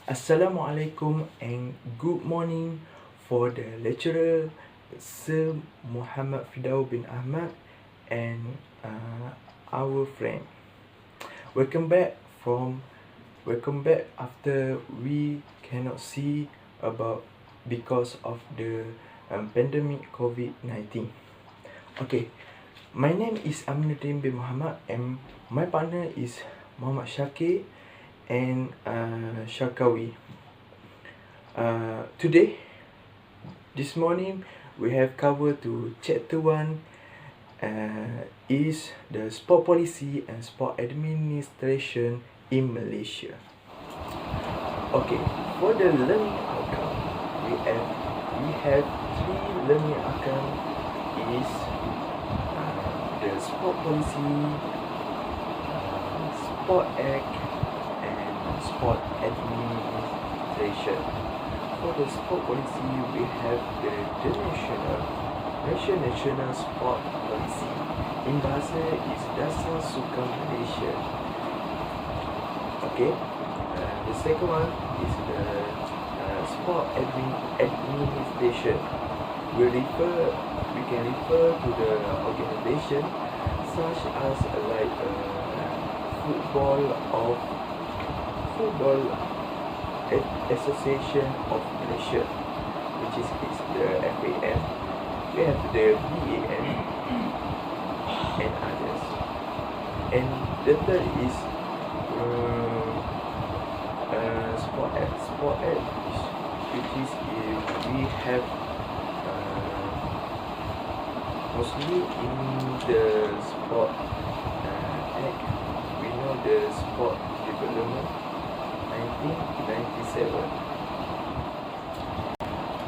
Assalamualaikum and good morning for the lecturer Sir Muhammad Fidau bin Ahmad and our friend. Welcome back from welcome back after we cannot see about because of the pandemic COVID-19. Okay, my name is Aminuddin bin Muhammad and my partner is Muhammad Shakir and Shakawi. Today, this morning, we have covered to chapter 1 is the sport policy and sport administration in Malaysia. Okay, for the learning outcome, we have three learning outcome is the sport policy, sport act, and sport administration. For the sport policy, we have the national sport policy. In bahasa is Dasar Sukan Malaysia. Okay. The second one is the sport administration. We can refer to the organization such as like Football Association of Malaysia, which is the FAM. We have the BAM and others. And the third is Sport Act, which is we have mostly in the Sport Act, we know the Sport Development 1997.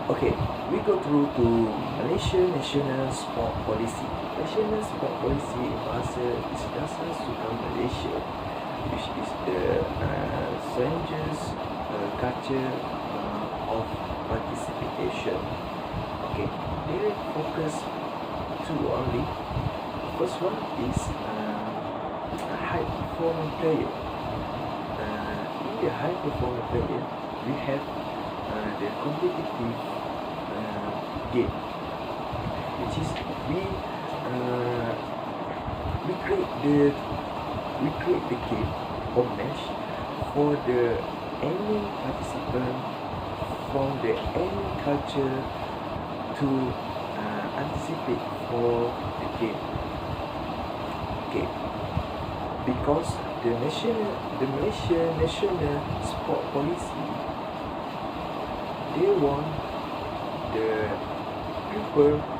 Okay, we go through to Malaysia National Sport Policy. National Sport Policy in bahasa is Dasar Sukan Malaysia, which is the strangers culture of participation. Okay, they focus two only. First one is a high performing player. In the high performing player, we have the competitive game, which is we create the game or match for the any participant from the any culture to anticipate for the game. Okay, because the Malaysia national sport policy, they want the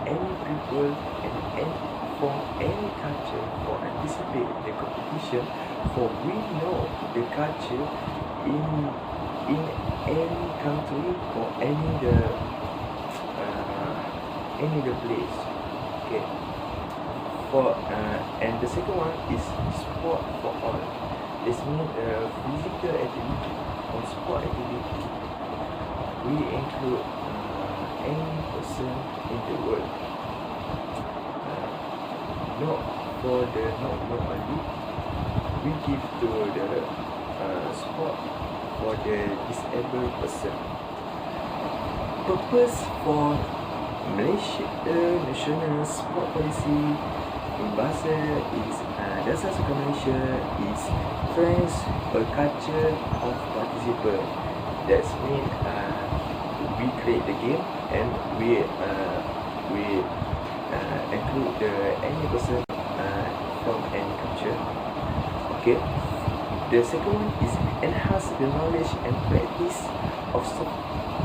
any people and from any culture for anticipate the competition, for we know the culture in any country or any the place. Okay, for and the second one is sport for all. This means physical activity or sport activity. We include any person in the world. Not only we give to the sport for the disabled person. Purpose for Malaysia National Sport Policy in bahasa is Dasar Sukan Malaysia is friends a culture of participant. That's mean we create the game and we include any person from any culture. Okay. The second one is enhance the knowledge and practice of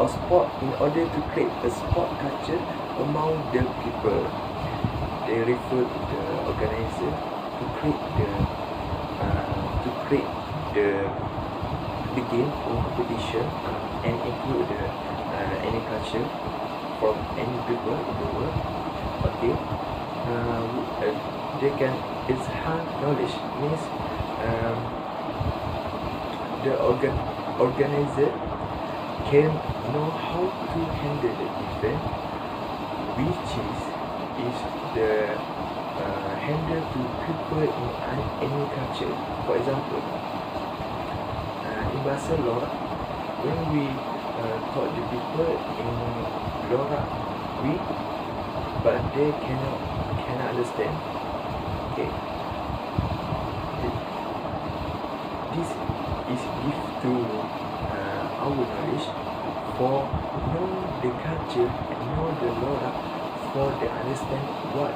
sport in order to create a sport culture among the people. They refer to the organizer to create the game or competition and include any culture from any people in the world. Okay, they can enhance knowledge means the organizer can know how to handle the event, which is the handle to people in any culture. For example, in bahasa law, when we taught the people in Lora, we but they cannot understand. Okay, this is gift to our knowledge for know the culture and know the Lora, for they understand what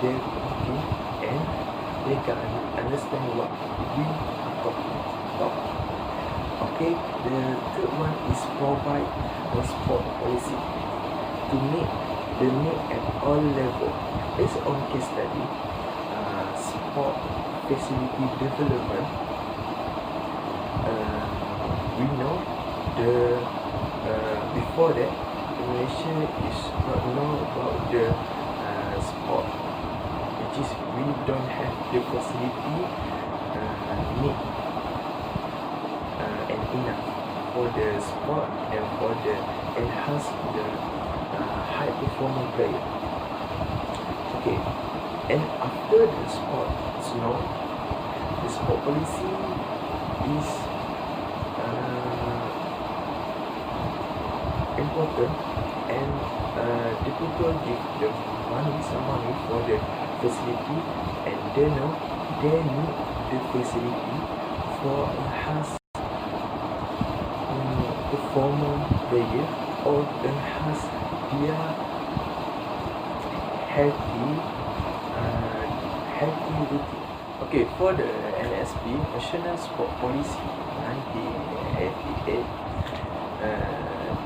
they're talking, and they can understand what we are talking about. Okay, the third one is provide a sport policy to meet the need at all level. Based on case study, sport facility development, we know the before that Malaysia is not know about the sport, which is we don't have the facility need and enough for the sport and for the enhance the high performing player. Okay, and after the sport, the sport policy is important, and the people give the some money for the facility, and they know they need the facility for enhance performer player or enhance their healthy routine. Okay, for the NSP National Sport Policy 1988,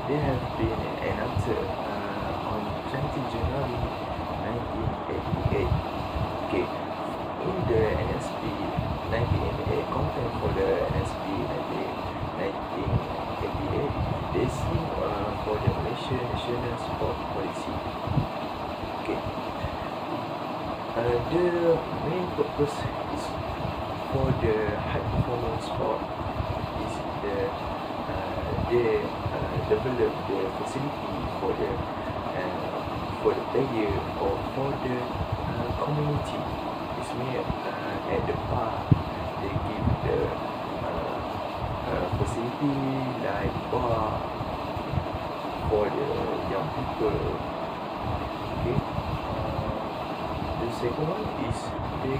they have been enacted on 20 January 1988. Okay, in the NSP 1988 content for the NSP 1988, they see for the Malaysia National Sport Policy. Okay, the main purpose is for the high performance sport is they develop the facility for the player or for the community. It's made at the park. They give the facility like bar for the young people. Okay. The second one is they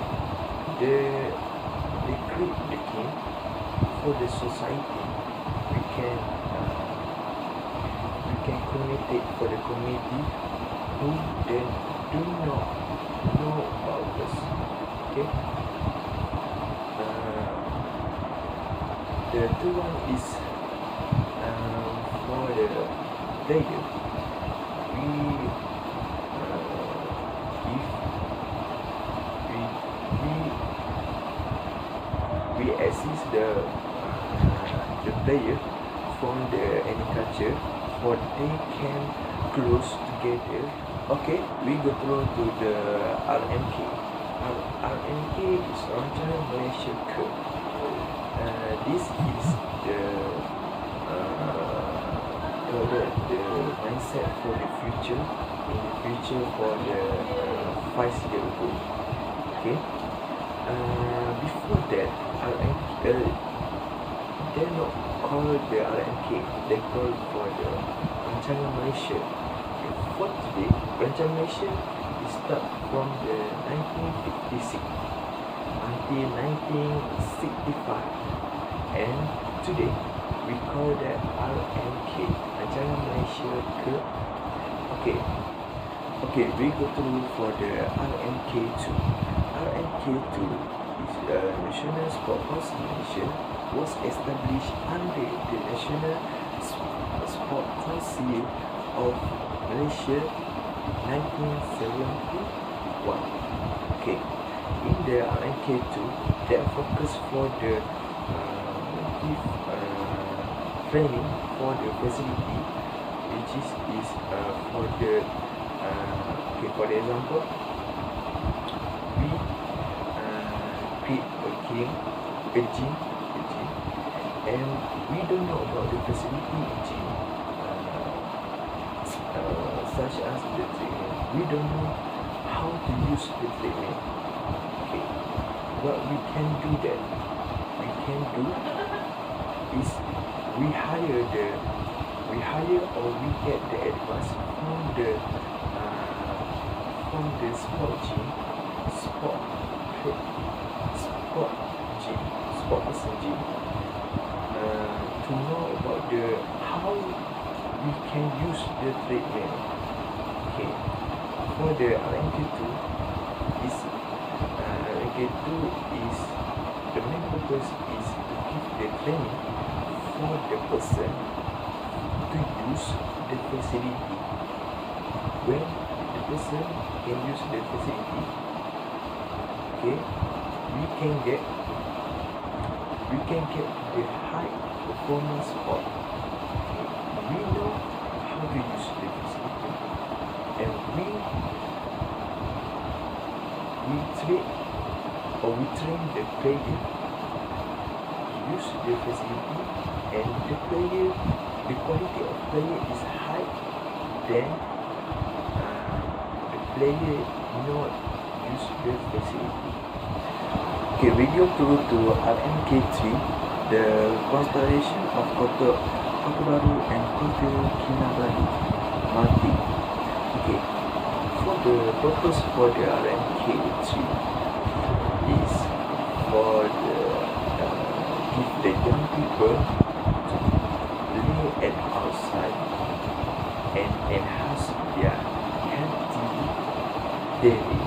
create the team for the society. We can communicate for the community who then do not know about us. Okay. The third one is for the player. We assist the player from the any culture, for they can close together. Okay, we go through to the RMK. RMK is Rancangan Malaysia Ke. This is the mindset for the future, in the future for the 5 year ago. Okay. Before that, they not call the RMK, they call for the Rancangan Malaysia. For today, Rancangan Malaysia is start from the 1956 until 1965, and today we call that RMK, Rancangan Malaysia Ke. Okay, we go through for the RMK2. RMK2 is the National Sport Council Malaysia, was established under the National Sport Council of Malaysia 1971. Okay, in the RMK2, they are focused for the training for the facility, which is for the okay, for example, we create a gym, and we don't know about the facility in gym, such as the training. We don't know how to use the training. Okay, what we can do is we hire or we get the advice from the sport sport gym, sport person gym, to know about how we can use the treadmill. Okay, for the RNK2 is RNK2 is the main purpose is to give the training for the person to use the facility. When the person can use the facility, okay, we can get the high performance sport. Okay, we know how to use the facility, and we train the player to use the facility, and the quality of player is high, then the player not use the facility. Okay, we go to RMK3, the constellation of Kota Baru and Kota Kinabalu Mati. Okay, for the purpose for the RMK3 is for the give the young people to play at outside and enhance their healthy daily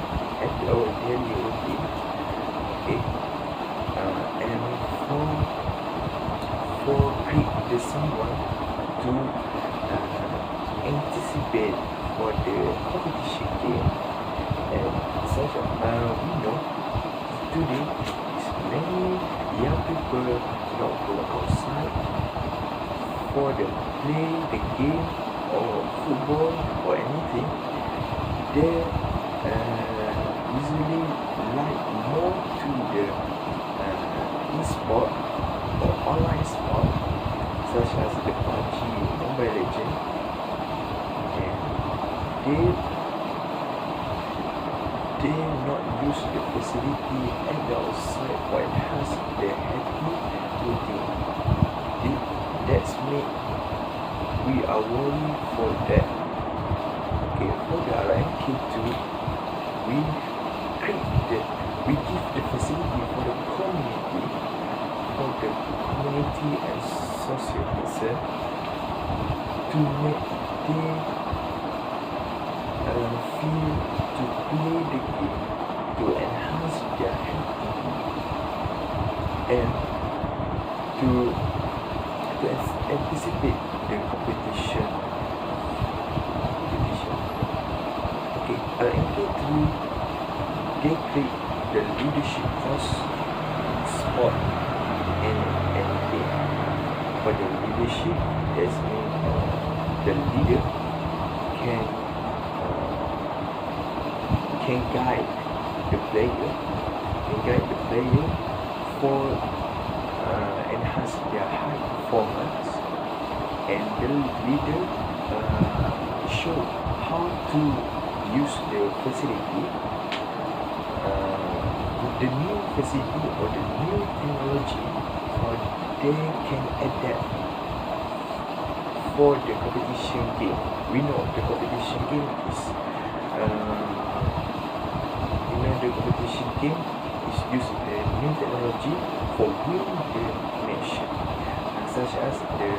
routine. Okay, and for create the someone to anticipate for the competition game, and such we know today is many young people not go outside for the play the game or football or anything. They usually like more to the e-sport or online sport, such as the PUBG, Mobile Legend, and they not use the facility at the outside or enhance their healthy routine. That's make we are worried for that. Okay, for the RMK2, we give the facility for the community and social person to make them feel to play the game, to enhance their health, and to anticipate the competition. Okay, RMK3, they create the leadership course sport and anything. For the leadership, that means the leader can guide the player, for enhance their high performance, and the leader show how to use the facility, the new facility or the new technology, or they can adapt for the competition game. We know the competition game is the competition game is using the new technology for winning the match, such as the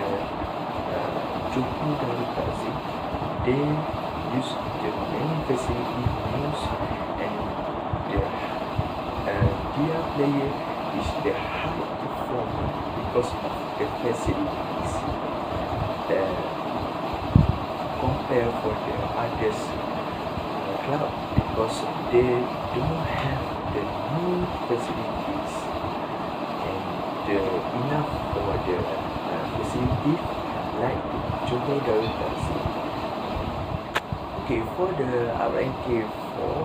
Jumpu Daru Tazi. They use the many facility use, and their player is the high performer because of the facilities compared for the others club, because they don't have the new facilities and enough for the facility like Jumbo Daru Tazi. Okay, for the RNK4,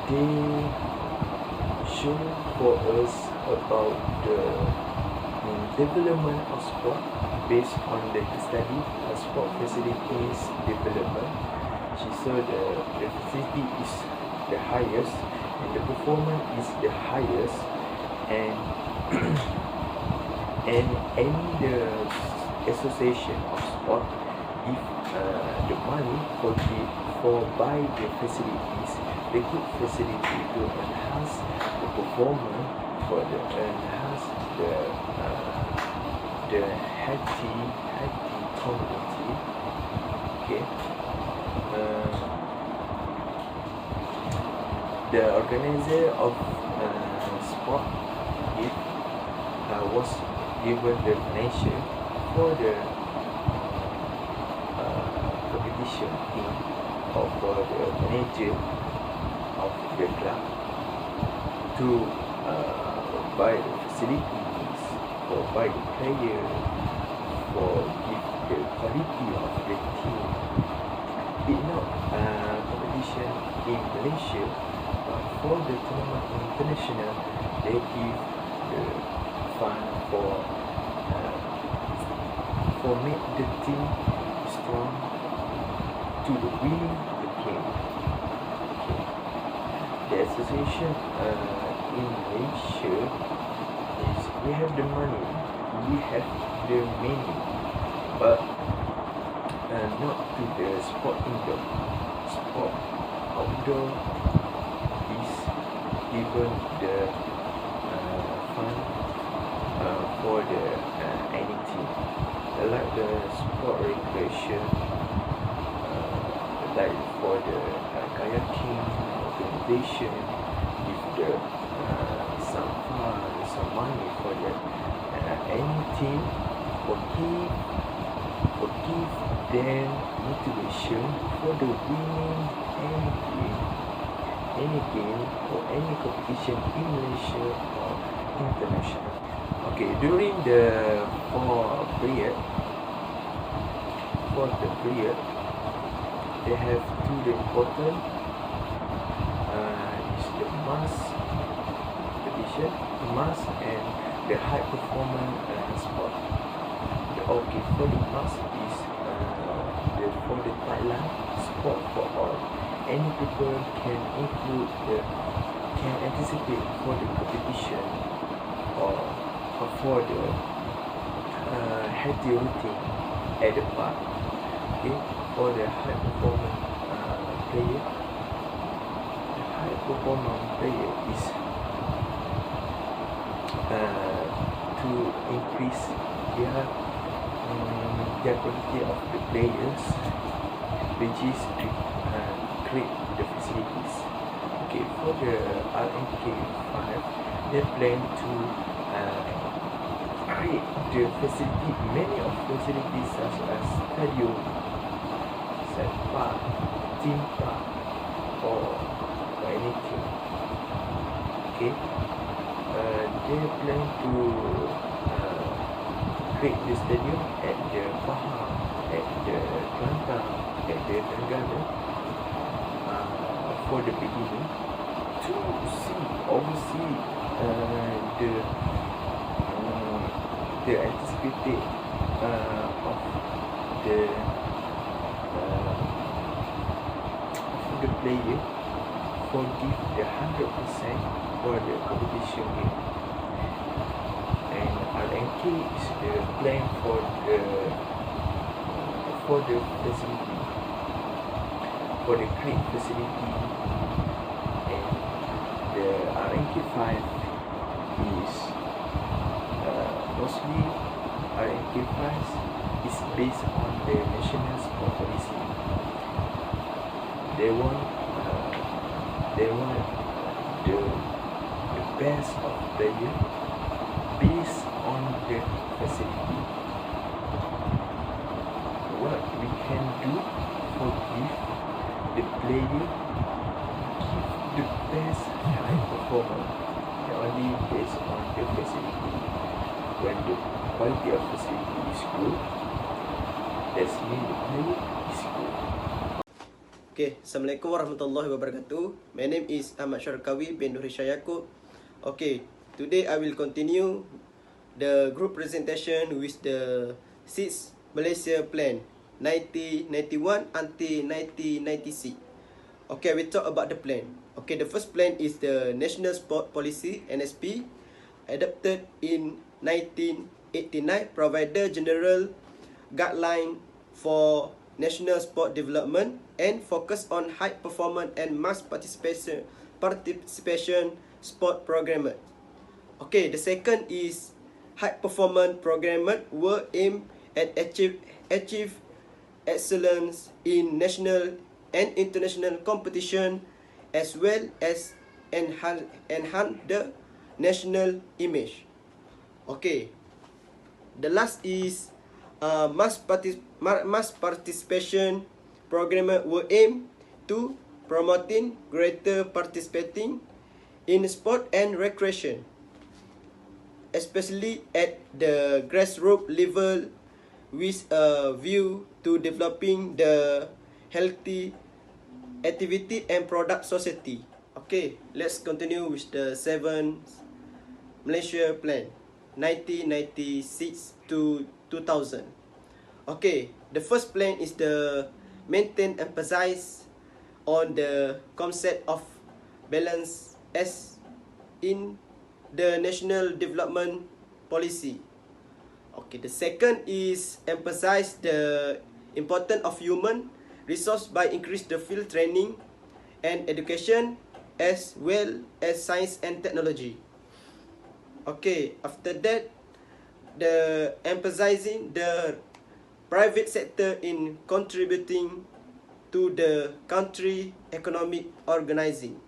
they show for us about the development of sport based on the study of sport facilities development. She saw the facility is the highest and the performance is the highest, and and any the association of sport if the money for buy the facilities, the good facility to enhance the performance, for the enhance the healthy community. Okay. The organizer of sport if was given the donation for the competition team of the manager of the club to buy the facilities, for buy the player, for give the quality of the team. It not competition in Malaysia, but for the tournament international, they give the fund for make the team strong to the winning the game. Okay. The association in Malaysia is we have the money, we have the money, but not to the sport indoor. Sport outdoor is given the fund for the any team, like the sport recreation, like for the kayaking organization, give the some money for the any team, for give them motivation for the winning any game or any competition in Malaysia or international. Okay, during the fourth period, they have two the important is the mass competition, mass and the high performance sport. Okay, for the mass is for the Thailand sport for all. Any people can include can anticipate for the competition or for the healthy routine at the park. Okay, for the high performance player, the high performance player is to increase their quality of the players, which is to create the facilities. Okay, for the RNK5, they plan to create the facility, many of facilities such as stadium, set park, theme park, or anything. Okay, they plan to create the stadium at the Pahang, at the Kelantan, at the Tenggara for the beginning, to oversee the anticipated of the player for give the 100% for the competition game. And RNK is the plan for the facility, for the create facility, and the RNK5 is mostly RNK5 is based on the national sport policy. They want the best of player based on the facility. What we can do for give the player give the best high performance only based on the facility. When the quality of facility is good, that's mean the player is good. Okay, Assalamualaikum warahmatullahi wabarakatuh. My name is Ahmad Syarkawi bin Nuri Syayakub. Okay, today I will continue the group presentation with the 6 Malaysia plan 1991 until 1996. Okay, we talk about the plan. Okay, the first plan is the National Sport Policy (NSP) adopted in 19 1989 provided general guideline for national sport development and focus on high performance and mass participation sport programme. Okay, the second is high performance programme were aimed at achieve excellence in national and international competition as well as enhance the national image. Okay, the last is mass participation program were aimed to promoting greater participating in sport and recreation, especially at the grassroots level with a view to developing the healthy activity and product society. Okay, let's continue with the 7th Malaysia Plan 1996 to 2000. Okay, the first plan is the maintain emphasis on the concept of balance as in the national development policy. Okay, the second is emphasize the importance of human resource by increase the field training and education as well as science and technology. Okay, after that, the emphasizing the private sector in contributing to the country economic organizing.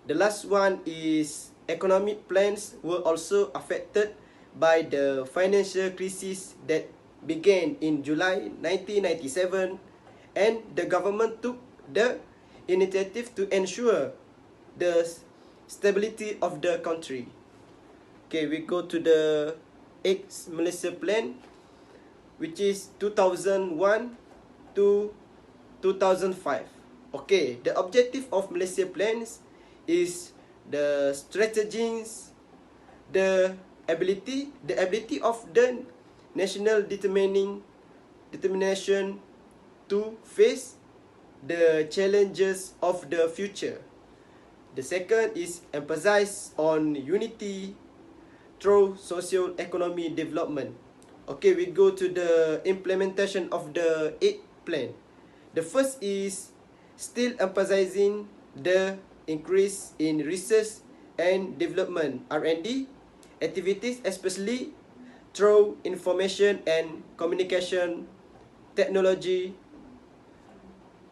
The last one is economic plans were also affected by the financial crisis that began in July 1997, and the government took the initiative to ensure the stability of the country. Okay, we go to the 8th Malaysia Plan, which is 2001 to 2005. Okay, the objective of Malaysia plans is the strategies, the ability of the national determination to face the challenges of the future. The second is emphasize on unity through socio-economic development. Okay, we go to the implementation of the 8th plan. The first is still emphasizing the increase in research and development (R&D) activities, especially through information and communication technology.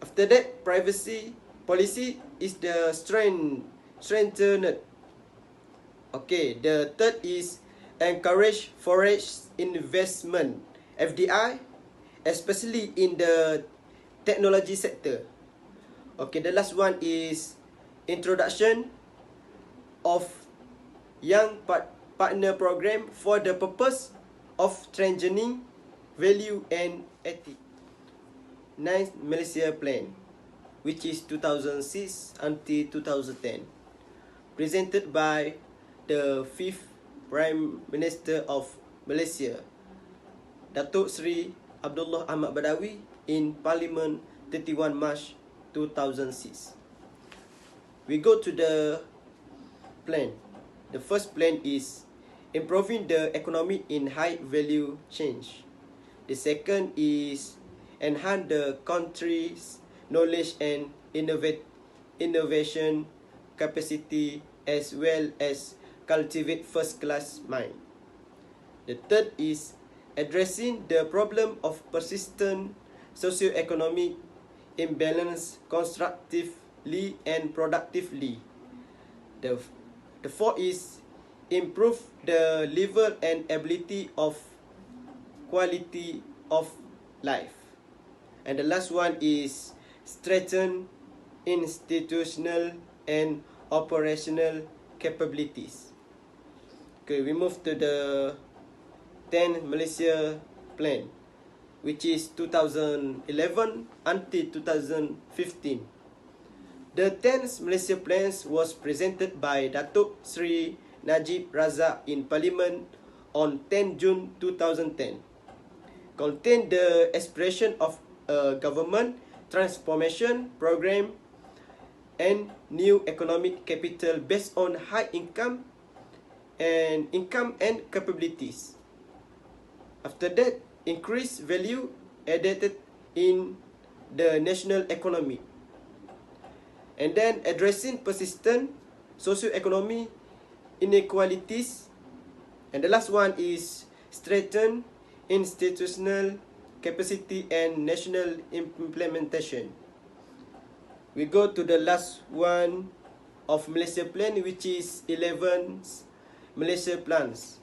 After that, privacy policy is the strengthened. Okay, the third is encourage foreign investment (FDI), especially in the technology sector. Okay, the last one is introduction of young partner program for the purpose of strengthening value and ethics. 9th Malaysia Plan, which is 2006 until 2010, presented by the 5th Prime Minister of Malaysia, Datuk Seri Abdullah Ahmad Badawi, in Parliament 31 March 2006. We go to the plan. The first plan is improving the economy in high value change. The second is enhance the country's knowledge and innovation capacity as well as cultivate first class mind. The third is addressing the problem of persistent socio-economic imbalance constructively and productively. The fourth is improve the level and ability of quality of life. And the last one is strengthen institutional and operational capabilities. Okay, we move to the 10th Malaysia Plan, which is 2011 until 2015. The 10th Malaysia Plans was presented by Datuk Seri Najib Razak in Parliament on 10 June 2010. Contain the aspiration of a government transformation program and new economic capital based on high income and capabilities. After that, increased value added in the national economy. And then addressing persistent socio-economic inequalities. And the last one is strengthen institutional capacity and national implementation. We go to the last one of Malaysia plan, which is 11 Malaysia plans.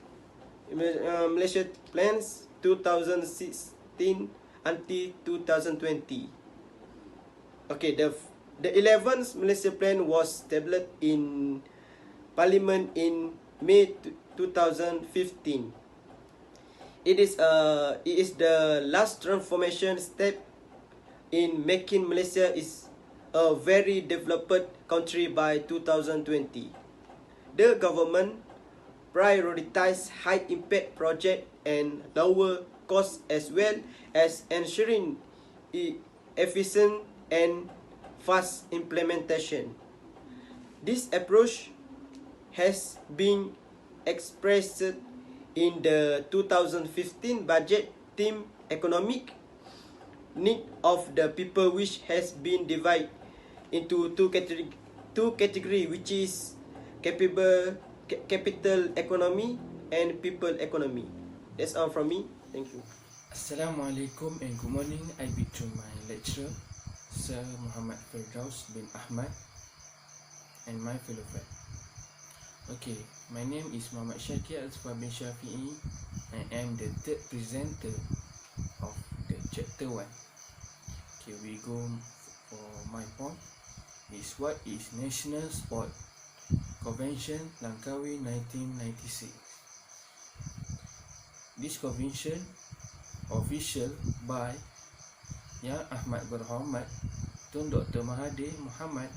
Malaysia plans 2016 until 2020. Okay, the 11th Malaysia plan was tabled in Parliament in May 2015. It is the last transformation step in making Malaysia is a very developed country by 2020. The government prioritized high impact project and lower costs, as well as ensuring efficient and fast implementation. This approach has been expressed in the 2015 budget theme economic need of the people, which has been divided into two category, which is capital economy and people economy. That's all from me. Thank you. Assalamualaikum and good morning. I be to my lecturer, Sir Muhammad Firdaus bin Ahmad, and my fellow friend. Okay, my name is Muhammad Syakir Al-Sufar bin Syafi'i. I am the third presenter of the chapter 1. Okay, we go for my point. Is what is National Sport Convention Langkawi 1996. This convention official by Yang Ahmad Berhormat Tun Dr. Mahathir Mohamad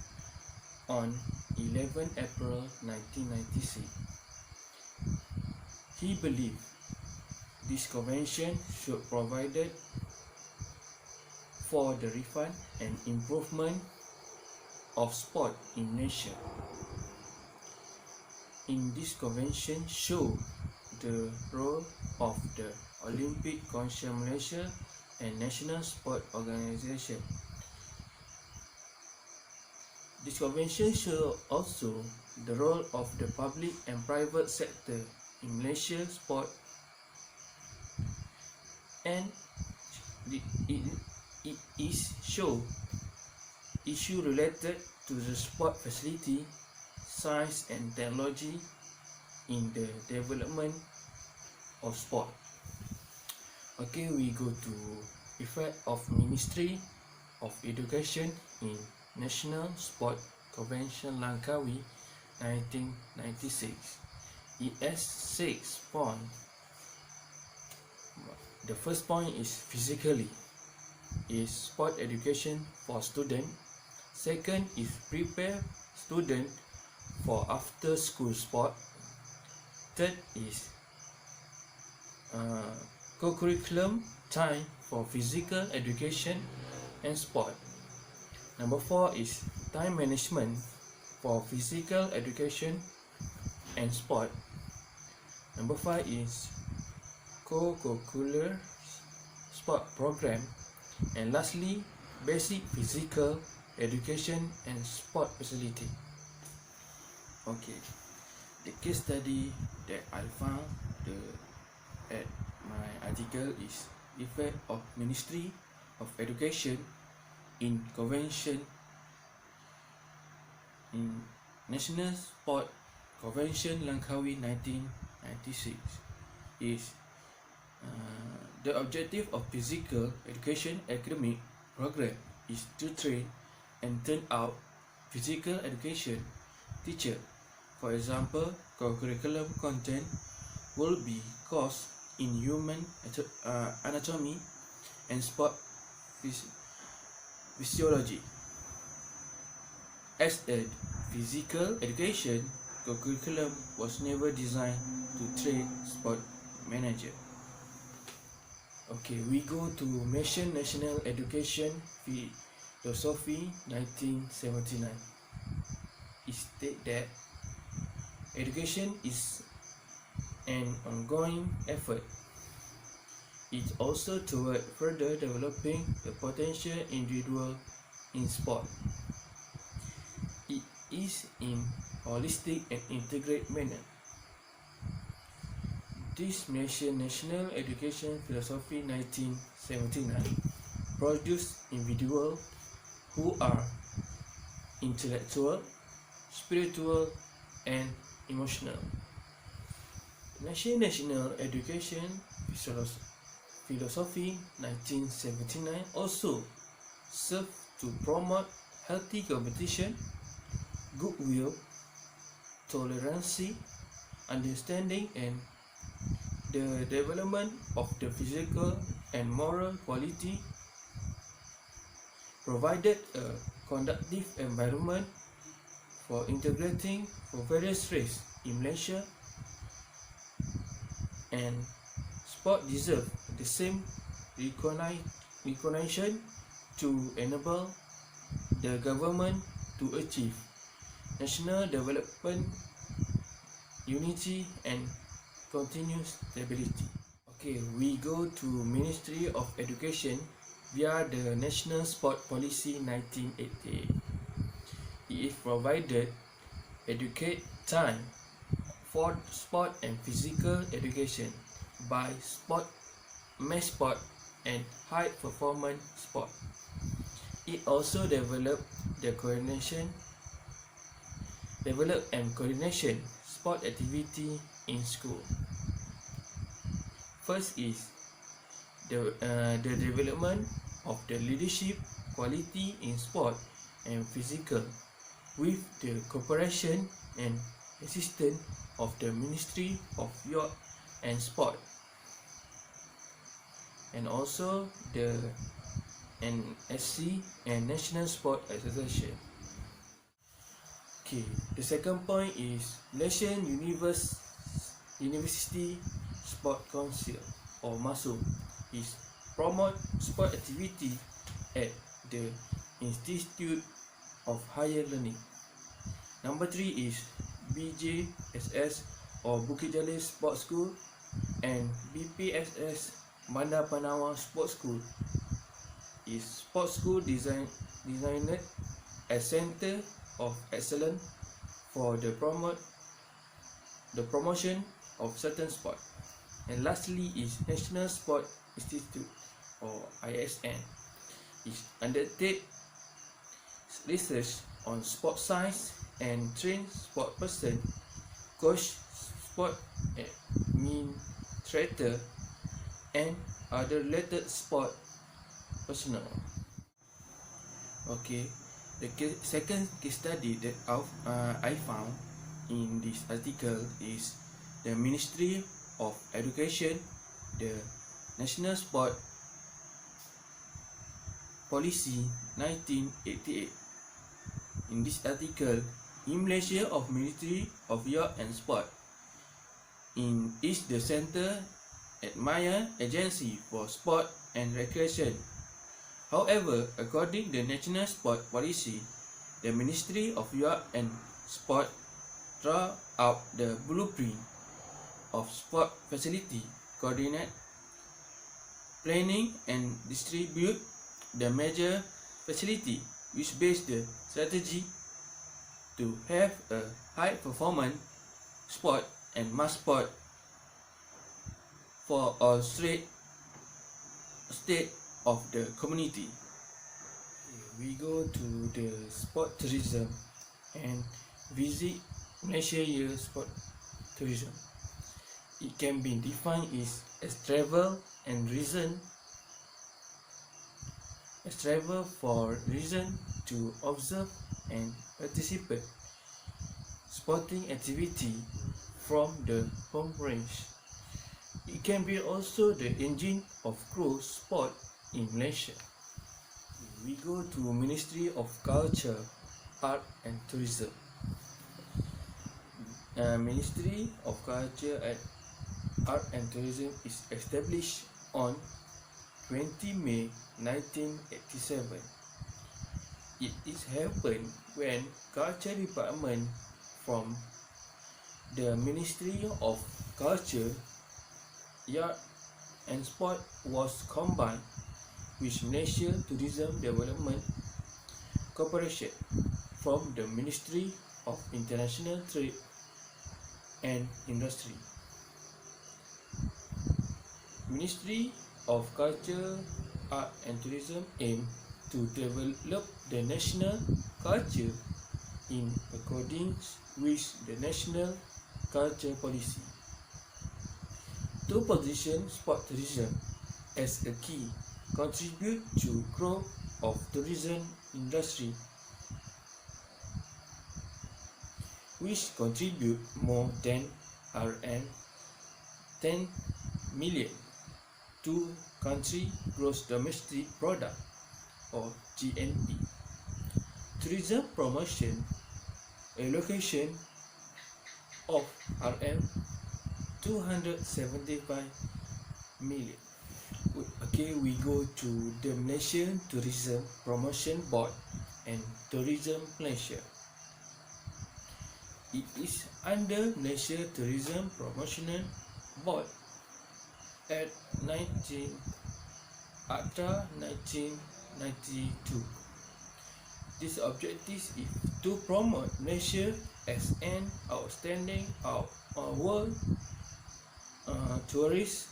on 11 April 1996. He believed this convention should provided for the refund and improvement of sport in Malaysia. In this convention show the role of the Olympic Council Malaysia and National Sport Organisation. This convention show also the role of the public and private sector in Malaysia sport, and it is show issue related to the sport facility, science and technology in the development of sport. Okay, we go to effect of Ministry of Education in National Sport Convention Langkawi 1996. It has 6 points. The first point is physically, is sport education for student. Second is prepare student for after school sport. Third is co-curriculum time for physical education and sport. Number 4 is time management for physical education and sport. Number 5 is co-curricular sport program. And lastly, basic physical education and sport facility. Okay, the case study that I found at my article is effect of Ministry of Education in Convention in National Sport Convention Langkawi 1996 is the objective of physical education academic program is to train and turn out physical education teacher. For example, curriculum content will be course in human anatomy and sport physiology. As a physical education, curriculum was never designed to train sport manager. Okay, we go to Malaysian National Education Philosophy 1979. It states that education is an ongoing effort It's also toward further developing the potential individual in sport. It is in holistic and integrated manner. This Malaysian National Education Philosophy 1979 produced individuals who are intellectual, spiritual, and emotional. National Education Philosophy 1979 also served to promote healthy competition, goodwill, tolerance, understanding, and the development of the physical and moral quality, provided a conducive environment for integrating for various races in Malaysia, and sport deserve the same recognition to enable the government to achieve national development, unity, and continuous stability. Okay, we go to Ministry of Education via the National Sport Policy 1988. It is provided educate time for sport and physical education by sport, mass sport, and high performance sport. It also develop and coordination sport activity in school. First is the development of the leadership quality in sport and physical with the cooperation and assistance of the Ministry of Youth and Sport, and also the NSC and National Sport Association. Okay, the second point is Malaysian University Sport Council or MASU is promote sport activity at the Institute of Higher Learning. Number 3 is BJSS or Bukit Jalil Sports School and BPSS Bandar Panawar Sports School is sports school designed as center of excellence for the promotion of certain sport. And lastly is National Sport Institute or ISN is undertake research on sport science and train sport person, coach, sport administrator, and other related sport personnel. Okay, the second case study that I found in this article is the Ministry of Education, the National Sport Policy 1988. In this article, in Malaysia of Ministry of Youth and Sport is the center admired agency for sport and recreation. However, according to the National Sport Policy, the Ministry of Youth and Sport draw out the blueprint of sport facility, coordinate, planning, and distribute the major facility, which base the strategy to have a high performance sport and mass sport for all state of the community. We go to the sport tourism and visit Malaysia year sport tourism. It can be defined as travel for reason to observe and participate sporting activity from the home range. It can be also the engine of growth sport in Malaysia. We go to Ministry of Culture, Art and Tourism. Ministry of Culture and Art and Tourism is established on 20 May 1987. It is happened when Culture Department from the Ministry of Culture, and Sport was combined with Malaysia Tourism Development Corporation from the Ministry of International Trade and Industry. Ministry of Culture, Art and Tourism aim to develop the national culture in accordance with the National Culture Policy. To position sport tourism as a key contribute to growth of tourism industry, which contribute more than Rm 10 million to country gross domestic product or GNP. Tourism promotion allocation of Rm 275 million. Okay, we go to the Malaysian Tourism Promotion Board and Tourism Malaysia. It is under Malaysia Tourism Promotion Board at Acta 1992. This objective is to promote Malaysia as an outstanding world tourist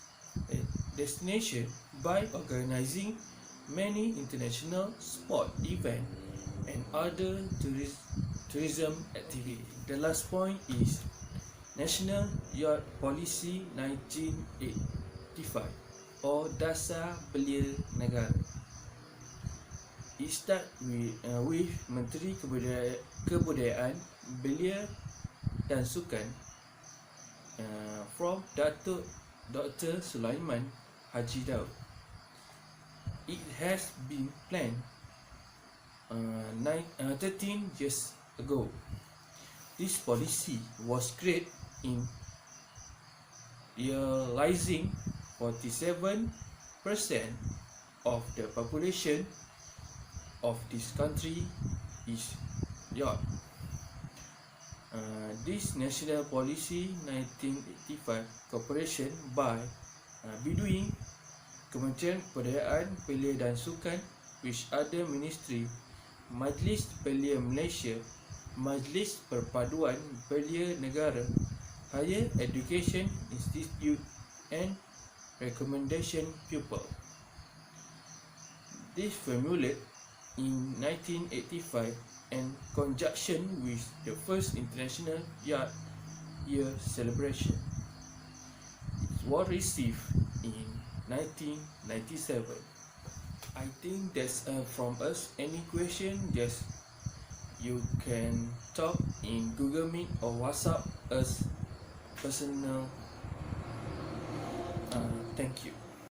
destination by organizing many international sport events and other tourism activities. The last point is National Yacht Policy 1985 or Dasar Belia Negara. It starts with Menteri Kebudayaan, Belia dan Sukan from Datuk Dr. Sulaiman Haji Daud. It has been planned 13 years ago. This policy was created in realizing 47% of the population of this country is yacht. This national policy 1985 cooperation by Biduin, Kementerian Kebudayaan, Belia dan Sukan with other ministry, Majlis Belia Malaysia, Majlis Perpaduan Belia Negara, Higher Education Institute and Recommendation Pupil. This formulated in 1985 in conjunction with the first International Yacht Year celebration. It was received in 1997. I think that's from us. Any question, just you can talk in Google Meet or WhatsApp us personal. Thank you.